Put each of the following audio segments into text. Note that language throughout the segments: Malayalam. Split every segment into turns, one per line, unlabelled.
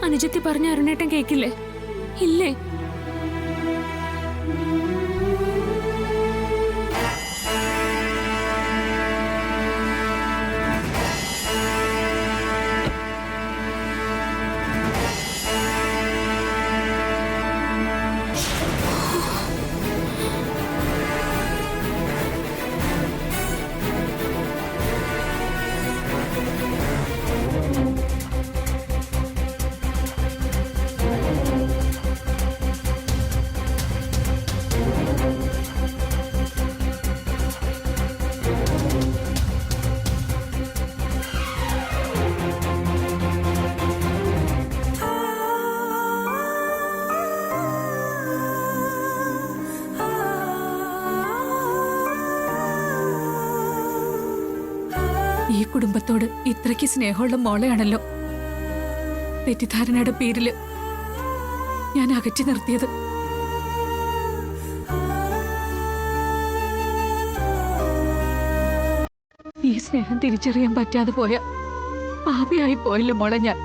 അനുജത്തി പറഞ്ഞ അരുണേട്ടൻ കേക്കില്ലേ? ഇല്ലേ? ഈ കുടുംബത്തോട് ഇത്രയ്ക്ക് സ്നേഹമുള്ള മോളെയാണല്ലോ തെറ്റിദ്ധാരണയുടെ പേരില് ഞാൻ അകറ്റി നിർത്തിയത്. ഈ സ്നേഹം തിരിച്ചറിയാൻ പറ്റാതെ പോയ പാപിയായി പോയല്ലോ മോളെ ഞാൻ.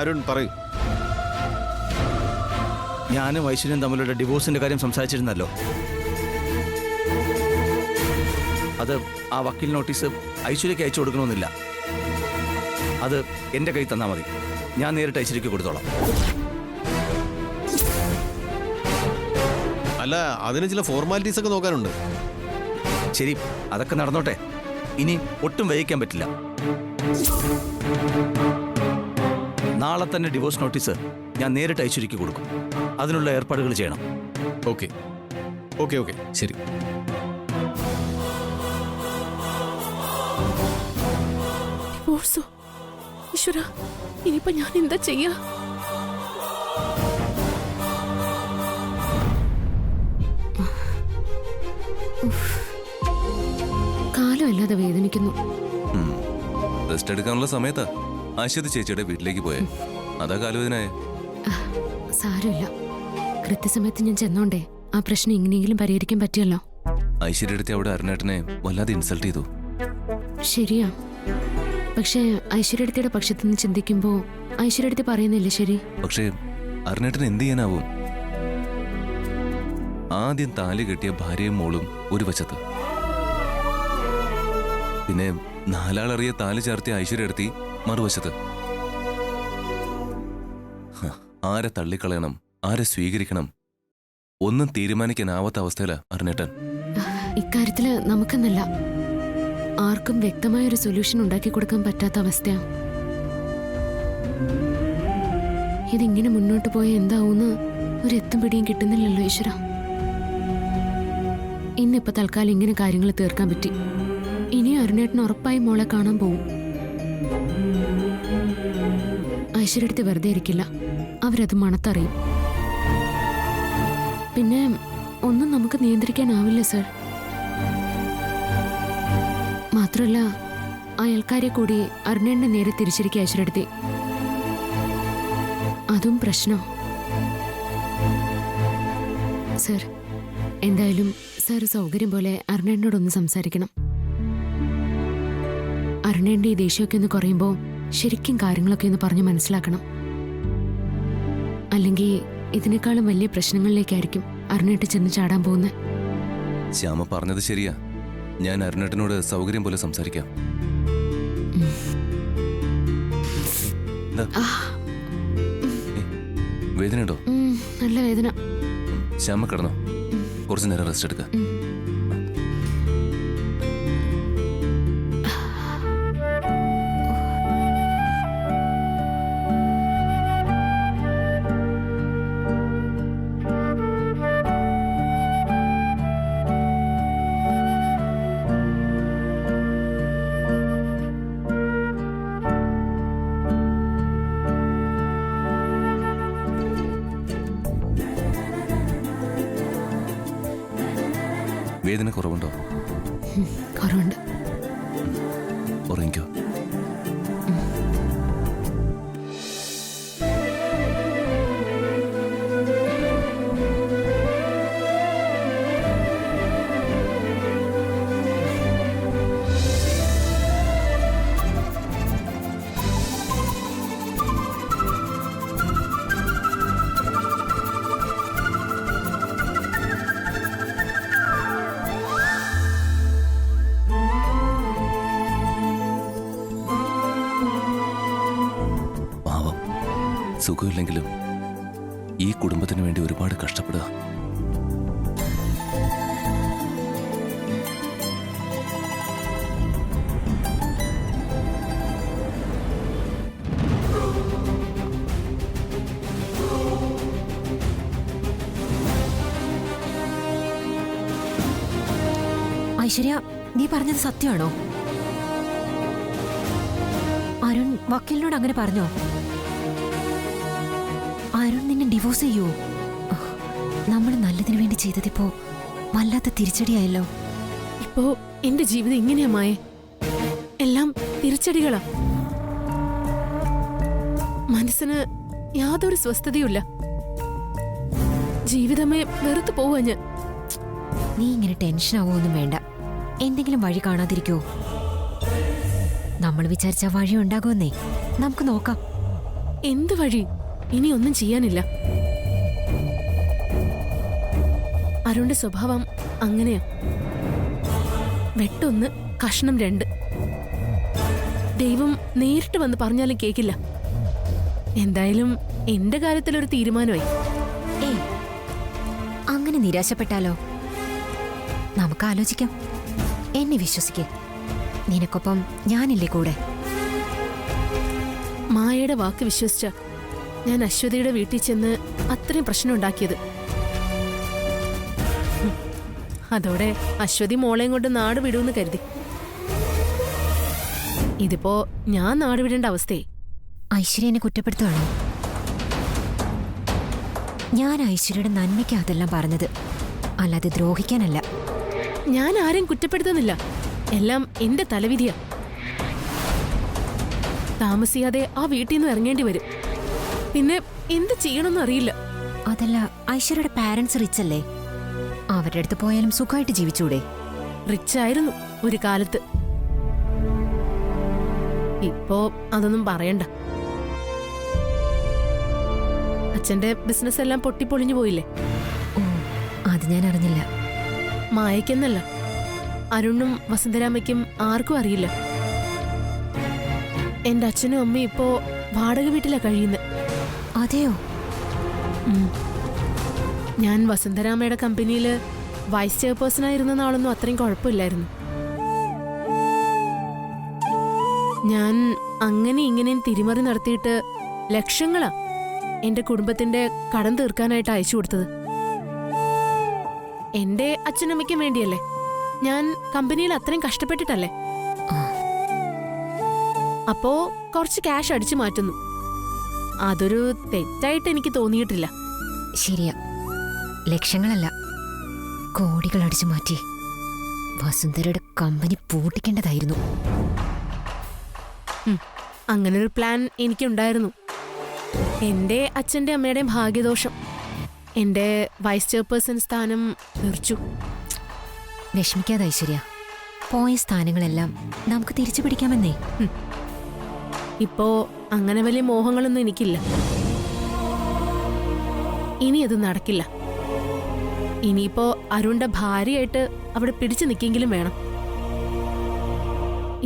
അരുൺ പറയൂ.
ഞാനും ഐശ്വര്യം തമ്മിലുള്ള ഡിവോഴ്സിന്റെ കാര്യം സംസാരിച്ചിരുന്നല്ലോ. അത് ആ വക്കീൽ നോട്ടീസ് ഐശ്വര്യക്ക് അയച്ചു കൊടുക്കണമെന്നില്ല. അത് എൻ്റെ കയ്യിൽ തന്നാൽ മതി. ഞാൻ നേരിട്ട് ഐശ്വര്യക്ക് കൊടുത്തോളാം.
അല്ല, അതിന് ചില ഫോർമാലിറ്റീസ് ഒക്കെ നോക്കാനുണ്ട്.
ശരി, അതൊക്കെ നടന്നോട്ടെ. ഇനി ഒട്ടും വൈകിക്കാൻ പറ്റില്ല. നാളെ തന്നെ ഡിവോഴ്സ് നോട്ടീസ് ഞാൻ നേരിട്ട് ഐശ്വര്യക്ക് കൊടുക്കും. അതിനുള്ള ഏർപ്പാടുകൾ ചെയ്യണം.
ഓക്കെ ഓക്കെ ഓക്കെ ശരി.
ഈശ്വര, ഇനിയിപ്പോ ഞാൻ എന്താ ചെയ്യാ? കാലമല്ലാതെ വേദനിക്കുന്നു.
റെസ്റ്റ് എടുക്കാനുള്ള സമയത്താ അശ്വതി ചേച്ചിയുടെ വീട്ടിലേക്ക് പോയെ. അതാ കാലുവേദനായ.
സാരമില്ല, കൃത്യസമയത്ത് ഞാൻ ചെന്നോണ്ടേ ആ പ്രശ്നം എങ്ങനെയെങ്കിലും പരിഹരിക്കാൻ പറ്റിയല്ലോ.
ഐശ്വര്യ എടുത്ത് അവിടെ അരുണേട്ടനെ വല്ലാതെ ഇൻസൾട്ട് ചെയ്തു.
ശരിയാ, പക്ഷേ ഐശ്വര്യടുത്തിയുടെ പക്ഷത്തുനിന്ന് ചിന്തിക്കുമ്പോ ഐശ്വര്യടുത്തി പറയുന്നില്ലേ ശരി.
പക്ഷേ അരുണേട്ടൻ എന്ത് ചെയ്യാനാവും? ആദ്യം താലി കെട്ടിയ ഭാര്യയും മോളും ഒരു വശത്ത്, പിന്നെ നാലാളറിയ താലി ചാർത്തിയ ഐശ്വര്യ എടുത്തി മറുവശത്ത്. ആരെ തള്ളിക്കളയണം, ആരെ സ്വീകരിക്കണം, ഒന്നും തീരുമാനിക്കാനാവാത്ത അവസ്ഥയിലാ അരുണേട്ടൻ.
ഇക്കാര്യത്തില് നമുക്കെന്നല്ല, ആർക്കും വ്യക്തമായൊരു സൊല്യൂഷൻ ഉണ്ടാക്കി കൊടുക്കാൻ പറ്റാത്ത അവസ്ഥയാ. ഇതിങ്ങനെ മുന്നോട്ട് പോയ എന്താവൂന്ന് ഒരു എത്തും പിടിയും കിട്ടുന്നില്ലല്ലോ ഈശ്വര. ഇന്നിപ്പോ തൽക്കാലം ഇങ്ങനെ കാര്യങ്ങൾ തീർക്കാൻ പറ്റി. ഇനി അരുണേട്ടൻ ഉറപ്പായി മോളെ കാണാൻ പോവും. ഐശ്വര്യടുത്ത് വെറുതെ ഇരിക്കില്ല, അവരത് മണത്തറിയും. പിന്നെ ഒന്നും നമുക്ക് നിയന്ത്രിക്കാനാവില്ല സർ. മാത്രമല്ല അയൽക്കാരെ കൂടി അരുണേന്റെ നേരെ തിരിച്ചിരിക്കുക ഐശ്വര്യടുത്തി. അതും പ്രശ്നം. സർ, എന്തായാലും സർ സൗകര്യം പോലെ അരുണേനോടൊന്ന് സംസാരിക്കണം. അരുണേന്റെ ഈ ദേഷ്യമൊക്കെ ഒന്ന് കുറയുമ്പോൾ ശരിക്കും കാര്യങ്ങളൊക്കെ ഒന്ന് പറഞ്ഞ് മനസ്സിലാക്കണം. അല്ലെങ്കിൽ ഇതിനേക്കാളും വലിയ പ്രശ്നങ്ങളിലേക്കായിരിക്കും അരുണേട്ട് ചെന്ന് ചാടാൻ പോകുന്നത്.
ശ്യാമ പറഞ്ഞത് ശരിയാ. ഞാൻ അരുണേട്ടനോട് സൗകര്യം പോലെ സംസാരിക്കാം. വേദനയുണ്ടോ?
നല്ല വേദന.
ശ്യാമ കിടന്നോ, കുറച്ചു നേരം റെസ്റ്റ് എടുക്ക. വേദന കുറവുണ്ടോ?
കുറവുണ്ട്.
ഉറങ്ങിക്കോ. സുഖമില്ലെങ്കിലും ഈ കുടുംബത്തിന് വേണ്ടി ഒരുപാട് കഷ്ടപ്പെടുക.
ഐശ്വര്യ, നീ പറഞ്ഞത് സത്യമാണോ? അരുൺ വക്കീലിനോട് അങ്ങനെ പറഞ്ഞോ? അരുൺ നിന്നെ ഡിവോഴ്സ് ചെയ്യൂ? നമ്മൾ നല്ലതിനു വേണ്ടി ചെയ്തതിപ്പോ വല്ലാത്ത തിരിച്ചടിയായല്ലോ.
ഇപ്പോ എന്റെ ജീവിതം ഇങ്ങനെയാ മായേ. എല്ലാം തിരിച്ചടികളാ. മനസ്സിന് യാതൊരു സ്വസ്ഥതയുമില്ല. ജീവിതമേ വെറുത്തു പോവാ ഞാൻ.
നീ ഇങ്ങനെ ടെൻഷൻ ആവുമൊന്നും വേണ്ട. എന്തെങ്കിലും വഴി കാണാതിരിക്കോ? നമ്മൾ വിചാരിച്ച വഴി ഉണ്ടാകുമെന്നേ. നമുക്ക് നോക്കാം.
എന്ത് വഴി? ഇനി ഒന്നും ചെയ്യാനില്ല. അരുണിന്റെ സ്വഭാവം അങ്ങനെയാ. വെട്ടൊന്ന് കഷ്ണം രണ്ട്. ദൈവം നേരിട്ട് വന്ന് പറഞ്ഞാലും കേക്കില്ല. എന്തായാലും എന്റെ കാര്യത്തിലൊരു തീരുമാനമായി.
ഏയ്, അങ്ങനെ നിരാശപ്പെട്ടാലോ? നമുക്ക് ആലോചിക്കാം. എന്നെ വിശ്വസിക്കേ. നിനക്കൊപ്പം ഞാനില്ലേ കൂടെ?
മായയുടെ വാക്ക് വിശ്വസിച്ച ഞാൻ അശ്വതിയുടെ വീട്ടിൽ ചെന്ന് അത്രയും പ്രശ്നം ഉണ്ടാക്കിയത്. അതോടെ അശ്വതി മോളെയും കൊണ്ട് നാട് വിടുമെന്ന് കരുതി. ഇതിപ്പോ ഞാൻ നാട് വിടേണ്ട അവസ്ഥയെ.
ഐശ്വര്യനെ കുറ്റപ്പെടുത്തുവാണോ? ഞാൻ ഐശ്വര്യയുടെ നന്മയ്ക്ക് അതെല്ലാം പറഞ്ഞത്, അല്ലാതെ ദ്രോഹിക്കാനല്ല.
ഞാൻ ആരെയും കുറ്റപ്പെടുത്തുന്നില്ല. എല്ലാം എന്റെ തലവിധിയാ. താമസിയാതെ ആ വീട്ടിൽ നിന്ന് ഇറങ്ങേണ്ടി വരും. പിന്നെ എന്ത് ചെയ്യണമെന്ന് അറിയില്ല.
അതല്ല, ഐശ്വര്യയുടെ പാരന്റ്സ് റിച്ച് അല്ലേ? അവരുടെ അടുത്ത് പോയാലും സുഖമായിട്ട് ജീവിച്ചൂടെ?
റിച്ചായിരുന്നു ഒരു കാലത്ത്. ഇപ്പോ അതൊന്നും പറയണ്ട. അച്ഛന്റെ ബിസിനസ് എല്ലാം പൊട്ടിപ്പൊളിഞ്ഞു പോയില്ലേ?
ഓ, അത് ഞാൻ അറിഞ്ഞില്ല.
മായക്കെന്നല്ല, അരുണും വസുന്ധരാമയ്ക്കും ആർക്കും അറിയില്ല. എന്റെ അച്ഛനും അമ്മയും ഇപ്പോ വാടക വീട്ടിലാ കഴിയുന്നത്.
അതെയോ?
ഞാൻ വസുന്ധരാമയുടെ കമ്പനിയിൽ വൈസ് ചെയർപേഴ്സൺ ആയിരുന്ന നാളൊന്നും അത്രയും കുഴപ്പമില്ലായിരുന്നു. ഞാൻ അങ്ങനെ ഇങ്ങനെയും തിരിമറി നടത്തിയിട്ട് ലക്ഷങ്ങളാ എന്റെ കുടുംബത്തിന്റെ കടം തീർക്കാനായിട്ട് അയച്ചു കൊടുത്തത്. എന്റെ അച്ഛനമ്മയ്ക്കും വേണ്ടിയല്ലേ. ഞാൻ കമ്പനിയിൽ അത്രയും കഷ്ടപ്പെട്ടിട്ടല്ലേ. അപ്പോ കുറച്ച് ക്യാഷ് അടിച്ചു മാറ്റുന്നു. അതൊരു തെറ്റായിട്ട് എനിക്ക് തോന്നിയിട്ടില്ല.
ശരിയാ. ലക്ഷങ്ങളല്ല, കോടികൾ അടിച്ചു മാറ്റി വസുന്ധരയുടെ കമ്പനി പൂട്ടിക്കേണ്ടതായിരുന്നു.
അങ്ങനൊരു പ്ലാൻ എനിക്കുണ്ടായിരുന്നു. എൻ്റെ അച്ഛൻ്റെ അമ്മയുടെയും ഭാഗ്യദോഷം എൻ്റെ വൈസ് ചെയർപേഴ്സൺ സ്ഥാനം തീർച്ചു.
വിഷമിക്കാതെ ഐശ്വര്യ, പോയ സ്ഥാനങ്ങളെല്ലാം നമുക്ക് തിരിച്ചു പിടിക്കാമെന്നേ.
ഇപ്പോ അങ്ങനെ വലിയ മോഹങ്ങളൊന്നും എനിക്കില്ല. ഇനി അത് നടക്കില്ല. ഇനിയിപ്പോ അരുണിന്റെ ഭാര്യയായിട്ട് അവിടെ പിടിച്ചു നിൽക്കെങ്കിലും വേണം.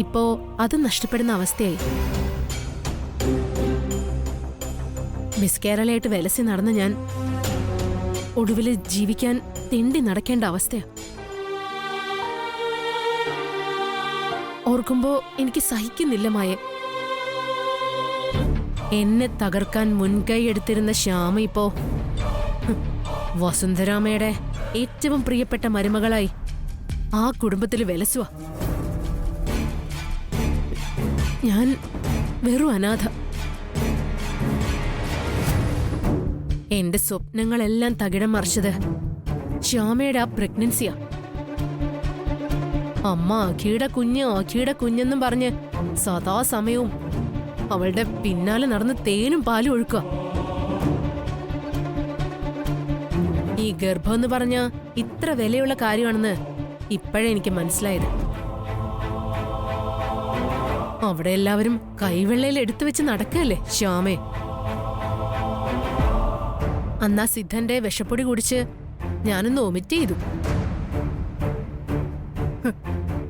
ഇപ്പോ അത് നഷ്ടപ്പെടുന്ന അവസ്ഥയായി. മിസ് കേരളയായിട്ട് വിലസി നടന്ന് ഞാൻ ഒടുവിൽ ജീവിക്കാൻ തെണ്ടി നടക്കേണ്ട അവസ്ഥയാ. ഓർക്കുമ്പോ എനിക്ക് സഹിക്കുന്നില്ല മായ. എന്നെ തകർക്കാൻ മുൻകൈ എടുത്തിരുന്ന ശ്യാമ ഇപ്പോ വസുന്ധരാമയുടെ ഏറ്റവും പ്രിയപ്പെട്ട മരുമകളായി ആ കുടുംബത്തിൽ വിലസുക. ഞാൻ വെറും അനാഥ. എന്റെ സ്വപ്നങ്ങളെല്ലാം തകിടം മറിച്ചത് ശ്യാമയുടെ ആ പ്രഗ്നൻസിയാ. അമ്മ അഖിയുടെ കുഞ്ഞെന്നും പറഞ്ഞ് സദാസമയവും അവളുടെ പിന്നാലെ നടന്ന് തേനും പാലും ഒഴുക്കുക. ഈ ഗർഭം എന്ന് പറഞ്ഞ ഇത്ര വിലയുള്ള കാര്യമാണെന്ന് ഇപ്പോഴേ എനിക്ക് മനസ്സിലായത്. അവിടെ എല്ലാവരും കൈവെള്ളയിൽ എടുത്തു വെച്ച് നടക്കല്ലേ ശ്യാമേ. അന്നാ സിദ്ധന്റെ വിഷപ്പൊടി കുടിച്ച് ഞാനൊന്ന് ഒമിറ്റ് ചെയ്തു.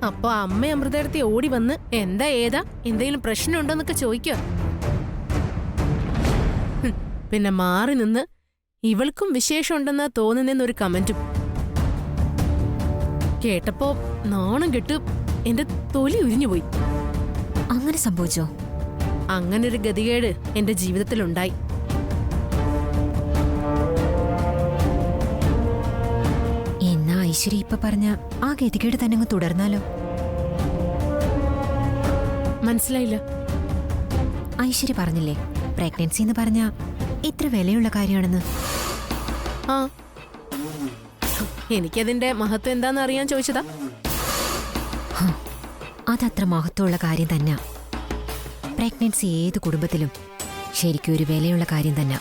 അപ്പൊ അമ്മ അമൃതയെടുത്തി ഓടി വന്ന് എന്താ ഏതാ എന്തെങ്കിലും പ്രശ്നമുണ്ടോന്നൊക്കെ ചോദിക്കുക. പിന്നെ മാറി നിന്ന് ഇവൾക്കും വിശേഷമുണ്ടെന്നാ തോന്നുന്നൊരു കമന്റും കേട്ടപ്പോ നാണം കെട്ട് എന്റെ തൊലി ഉരിഞ്ഞുപോയി.
അങ്ങനെ സംഭവിച്ചോ?
അങ്ങനൊരു ഗതികേട് എന്റെ ജീവിതത്തിലുണ്ടായി.
എന്നാ ഐശ്വര്യ ഇപ്പൊ പറഞ്ഞ ആ ഗതികേട് തന്നെ അങ്ങ് തുടർന്നാലോ?
മനസ്സിലായില്ല.
ഐശ്വര്യ പറഞ്ഞില്ലേ പ്രഗ്നൻസി എന്ന് പറഞ്ഞ ഇത്ര വിലയുള്ള കാര്യമാണെന്ന്.
ആ, എനിക്കതിന്റെ മഹത്വം എന്താന്ന് അറിയാൻ ചോദിച്ചതാ.
അതത്ര മഹത്വമുള്ള കാര്യം തന്നെ. പ്രഗ്നൻസി ഏത് കുടുംബത്തിലും ശരിക്കും ഒരു വിലയുള്ള കാര്യം തന്നെ.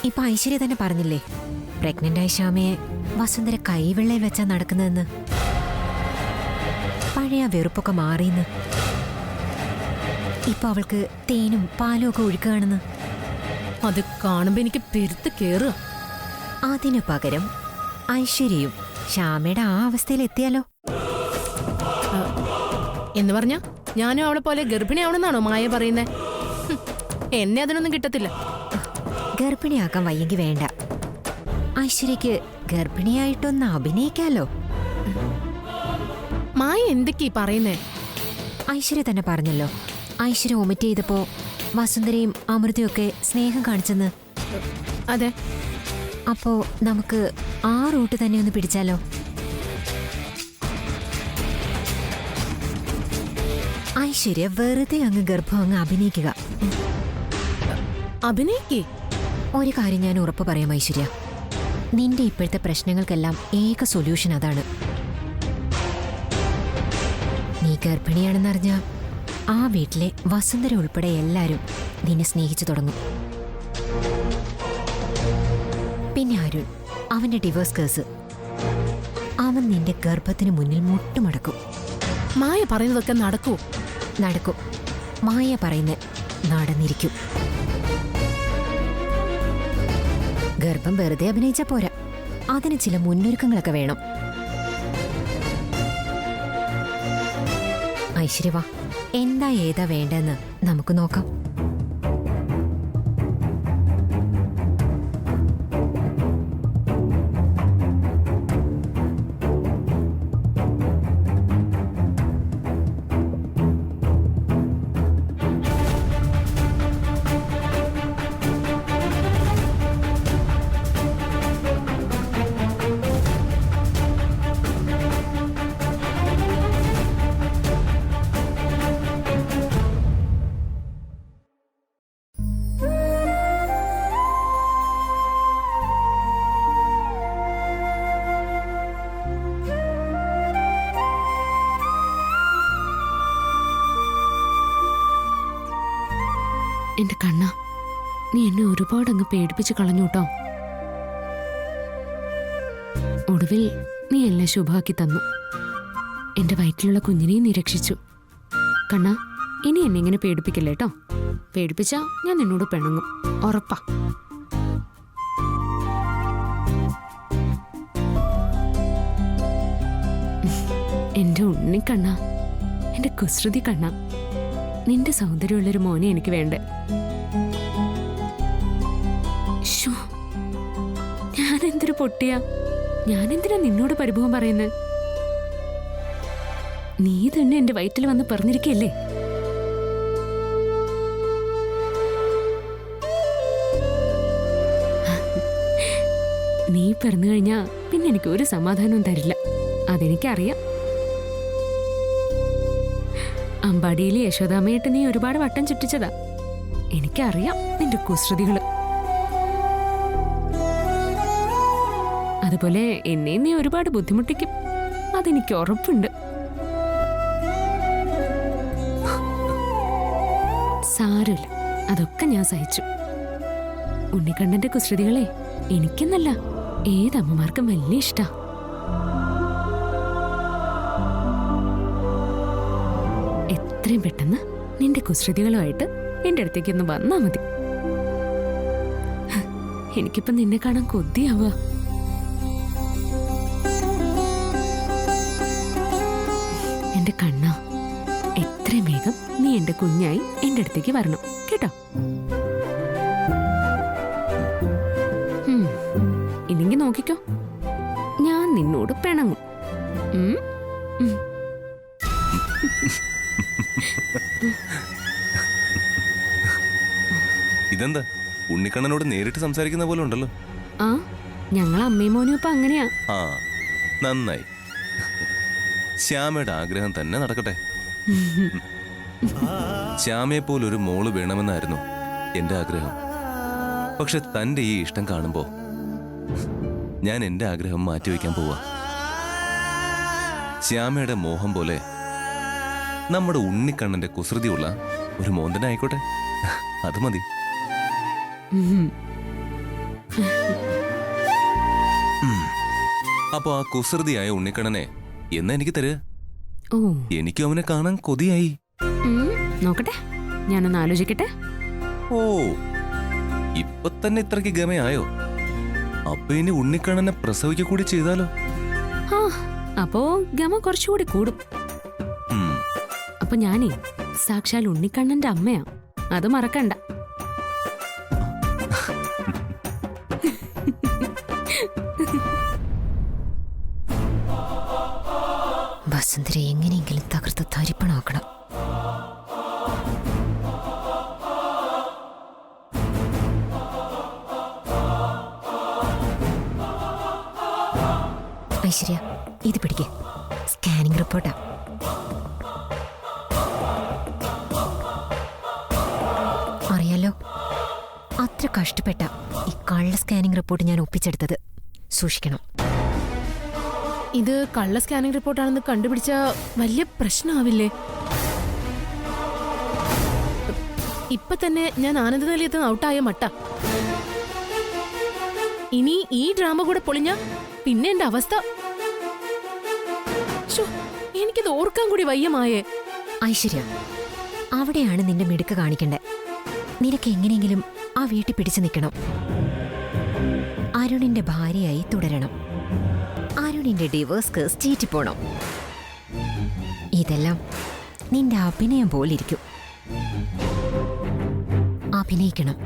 ഇപ്പൊ ഐശ്വര്യ തന്നെ പറഞ്ഞില്ലേ പ്രഗ്നന്റ് ആയ ശ്യാമയെ വസുന്ധര കൈവെള്ളയിൽ വെച്ചാ നടക്കുന്നതെന്ന്. പഴയ വെറുപ്പൊക്കെ മാറിയെന്ന്. ഇപ്പൊ അവൾക്ക് തേനും പാലും ഒക്കെ ഒഴുക്കുകയാണെന്ന്.
അത് കാണുമ്പോ എനിക്ക് പെരുത്ത് കേറുക.
അതിനു പകരം ഐശ്വര്യയും ശ്യാമയുടെ ആ അവസ്ഥയിൽ എത്തിയാലോ?
എന്ന് പറഞ്ഞ ഞാനും അവളെ പോലെ ഗർഭിണിയാവണമെന്നാണോ മായ പറയുന്നേ? എന്നെ അതിനൊന്നും കിട്ടത്തില്ല.
ഗർഭിണിയാക്കാൻ വയ്യെങ്കിൽ വേണ്ട. ഐശ്വര്യക്ക് ഗർഭിണിയായിട്ടൊന്ന് അഭിനയിക്കാലോ.
മായ എന്തൊക്കെയാ പറയുന്നേ?
ഐശ്വര്യ തന്നെ പറഞ്ഞല്ലോ ഐശ്വര്യ ഒമിറ്റ് ചെയ്തപ്പോ വസുന്ധരയും അമൃതയൊക്കെ സ്നേഹം കാണിച്ചെന്ന്.
അതെ.
അപ്പോ നമുക്ക് ആ റൂട്ട് തന്നെ ഒന്ന് പിടിച്ചാലോ? ഐശ്വര്യ വെറുതെ അങ്ങ് ഗർഭം അങ്ങ് അഭിനയിക്കുക.
അഭിനയിക്കേ?
ഒരു കാര്യം ഞാൻ ഉറപ്പ് പറയാം ഐശ്വര്യ, നിന്റെ ഇപ്പോഴത്തെ പ്രശ്നങ്ങൾക്കെല്ലാം ഏക സൊല്യൂഷൻ അതാണ്. നീ ഗർഭിണിയാണെന്നറിഞ്ഞ ആ വീട്ടിലെ വസുന്ധര ഉൾപ്പെടെ എല്ലാരും നിന്നെ സ്നേഹിച്ചു തുടങ്ങും. പിന്നെ അരുൺ, അവന്റെ ഡിവോഴ്സ് കേസ്, അവൻ നിന്റെ ഗർഭത്തിന് മുന്നിൽ മുട്ടുമടക്കും.
മായ പറയുന്നതൊക്കെ നടക്കൂ?
നടക്കും. മായ പറയുന്നത് നടന്നിരിക്കും. ഗർഭം വെറുതെ അഭിനയിച്ചാ പോരാ, അതിന് ചില മുന്നൊരുക്കങ്ങളൊക്കെ വേണം. ഐശ്വര്യ വാ, എന്താ ഏതാ വേണ്ടെന്ന് നമുക്ക് നോക്കാം.
എന്റെ കണ്ണ, നീ എന്നെ ഒരുപാട് അങ്ങ് പേടിപ്പിച്ച് കളഞ്ഞു കേട്ടോ. ഒടുവിൽ നീ എല്ലാം ശുഭാക്കി തന്നു. എന്റെ വയറ്റിലുള്ള കുഞ്ഞിനെയും നീ രക്ഷിച്ചു. കണ്ണ, ഇനി എന്നെ ഇങ്ങനെ പേടിപ്പിക്കില്ല കേട്ടോ. പേടിപ്പിച്ചാ ഞാൻ നിന്നോട് പിണങ്ങും, ഉറപ്പാ. എന്റെ ഉണ്ണിക്കണ്ണ, എന്റെ കുസൃതി കണ്ണ, നിന്റെ സൗന്ദര്യമുള്ളൊരു മോനെ എനിക്ക് വേണ്ടേ. ശ്ശോ, ഞാനെന്തൊരു പൊട്ടിയാ. ഞാനെന്തിനാ നിന്നോട് പരിഭവം പറയുന്നത്? നീ തന്നെ എന്റെ വയറ്റിൽ വന്ന് പറഞ്ഞിരിക്കല്ലേ. നീ പിറന്നു കഴിഞ്ഞാ പിന്നെ എനിക്ക് ഒരു സമാധാനവും തരില്ല, അതെനിക്കറിയാം. അമ്പാടിയിലെ യശോദാമ്മയായിട്ട് നീ ഒരുപാട് വട്ടം ചുറ്റിച്ചതാ. എനിക്കറിയാം നിന്റെ കുസൃതികള്. അതുപോലെ എന്നെ നീ ഒരുപാട് ബുദ്ധിമുട്ടിക്കും, അതെനിക്ക് ഉറപ്പുണ്ട്. സാരമില്ല, അതൊക്കെ ഞാൻ സഹിച്ചു. ഉണ്ണിക്കണ്ണന്റെ കുസൃതികളെ എനിക്കെന്നല്ല ഏതമ്മമാർക്കും വലിയ ഇഷ്ടാ. എത്രയും പെട്ടെന്ന് നിന്റെ കുസൃതികളുമായിട്ട് എന്റെ അടുത്തേക്ക് ഒന്ന് വന്നാ മതി. എനിക്കിപ്പം നിന്നെ കാണാൻ കൊതിയാവുക. എന്റെ കണ്ണ, എത്രയും വേഗം നീ എന്റെ കുഞ്ഞായി എന്റെ അടുത്തേക്ക് വരണം കേട്ടോ. ഇല്ലെങ്കിൽ നോക്കിക്കോ, ഞാൻ നിന്നോട് പിണങ്ങും.
ഇതെന്താ ഉണ്ണിക്കണ്ണനോട് നേരിട്ട് സംസാരിക്കുന്ന പോലെ ഉണ്ടല്ലോ.
ആ, ഞങ്ങൾ അമ്മയും മോനും ഇപ്പൊ അങ്ങനെയാ.
ആ, നന്നായി. ശ്യാമയുടെ ആഗ്രഹം തന്നെ നടക്കട്ടെ. ശ്യാമയെ പോലൊരു മോള് വേണമെന്നായിരുന്നു എന്റെ ആഗ്രഹം. പക്ഷെ തന്റെ ഈ ഇഷ്ടം കാണുമ്പോ ഞാൻ എന്റെ ആഗ്രഹം മാറ്റിവെക്കാൻ പോവാ. ശ്യാമയുടെ മോഹം പോലെ നമ്മുടെ ഉണ്ണിക്കണ്ണന്റെ കുസൃതിയുള്ള ഒരു മോന്തനായിക്കോട്ടെ, അത് മതി. അപ്പൊ ആ കുസൃതിയായ ഉണ്ണിക്കണ്ണനെ എന്നാ എനിക്ക് തരുക?
ഓ,
എനിക്കും അവനെ കാണാൻ കൊതിയായി.
നോക്കട്ടെ, ഞാനൊന്ന് ആലോചിക്കട്ടെ.
ഓ, ഇപ്പൊ തന്നെ ഇത്രയ്ക്ക് ഗമയായോ? അപ്പൊ ഇനി ഉണ്ണിക്കണ്ണനെ പ്രസവിക്ക കൂടി ചെയ്താലോ?
ആ, അപ്പോ ഗമ കുറച്ചുകൂടി കൂടും.
ഉം.
അപ്പൊ ഞാനേ സാക്ഷാൽ ഉണ്ണിക്കണ്ണന്റെ അമ്മയാ, അത് മറക്കണ്ട.
വസുന്ധര എങ്ങനെയെങ്കിലും തകർത്ത് തരിപ്പണാക്കണം. ഐശ്വര്യ, ഇത് പിടിക്കേ, സ്കാനിംഗ് റിപ്പോർട്ടാ. അറിയാലോ, അത്ര കഷ്ടപ്പെട്ട ഈ കള്ള സ്കാനിംഗ് റിപ്പോർട്ട് ഞാൻ ഒപ്പിച്ചെടുത്തത്. സൂക്ഷിക്കണം.
ഇത് കള്ള സ്കാനിംഗ് റിപ്പോർട്ടാണെന്ന് കണ്ടുപിടിച്ച വലിയ പ്രശ്നമാവില്ലേ? ഇപ്പൊ തന്നെ ഞാൻ ആനന്ദ നിലയത്ത് ഔട്ടായ മട്ട. ഇനി ഈ ഡ്രാമ കൂടെ പൊളിഞ്ഞ പിന്നെ എന്റെ അവസ്ഥ. എനിക്കിത് ഓർക്കാൻ കൂടി വയ്യമായേ.
ഐശ്വര്യ, അവിടെയാണ് നിന്റെ മിടുക്ക് കാണിക്കണ്ടേ. നിനക്ക് എങ്ങനെയെങ്കിലും ആ വീട്ടിൽ പിടിച്ചു നിൽക്കണം. അരുണിന്റെ ഭാര്യയായി തുടരണം. അരുണിന്റെ ഡിവോഴ്സ് കേസ് ചീറ്റിപ്പോണം. ഇതെല്ലാം നിന്റെ അഭിനയം പോലിരിക്കും. അഭിനയിക്കണം,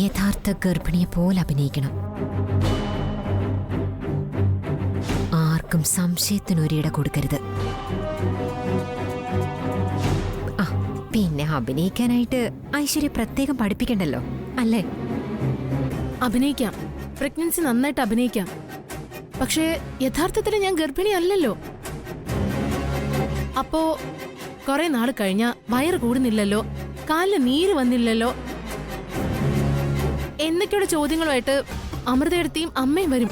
യഥാർത്ഥ ഗർഭിണിയെ പോലെ അഭിനയിക്കണം. ആർക്കും സംശയത്തിനൊരിട കൊടുക്കരുത്. ആ, പിന്നെ അഭിനയിക്കാനായിട്ട് ഐശ്വര്യ പ്രത്യേകം പഠിപ്പിക്കണ്ടല്ലോ അല്ലേ?
അഭിനയിക്കാം, പ്രഗ്നൻസി നന്നായിട്ട് അഭിനയിക്കാം. പക്ഷേ യഥാർത്ഥത്തിൽ ഞാൻ ഗർഭിണി അല്ലല്ലോ. അപ്പോ കുറെ നാൾ കഴിഞ്ഞ വയറ് കൂടുന്നില്ലല്ലോ, കാലിന് നീര് വന്നില്ലല്ലോ എന്നൊക്കെയുള്ള ചോദ്യങ്ങളുമായിട്ട് അമൃതയെടുത്തിയും അമ്മയും വരും.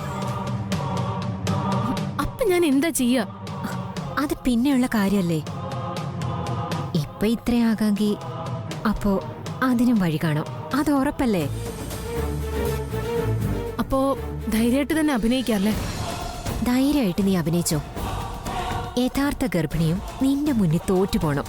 അപ്പൊ ഞാൻ എന്താ ചെയ്യാ?
അത് പിന്നെയുള്ള കാര്യല്ലേ. ഇപ്പൊ ഇത്രയാകാങ്കി അപ്പോ അതിനും വഴി കാണാം. അത് ഉറപ്പല്ലേ?
അപ്പോ ധൈര്യമായിട്ട് തന്നെ അഭിനയിക്കാല്ലേ?
ധൈര്യമായിട്ട് നീ അഭിനയിച്ചോ. യഥാർത്ഥ ഗർഭിണിയും നിന്റെ മുന്നിൽ തോറ്റു പോണം.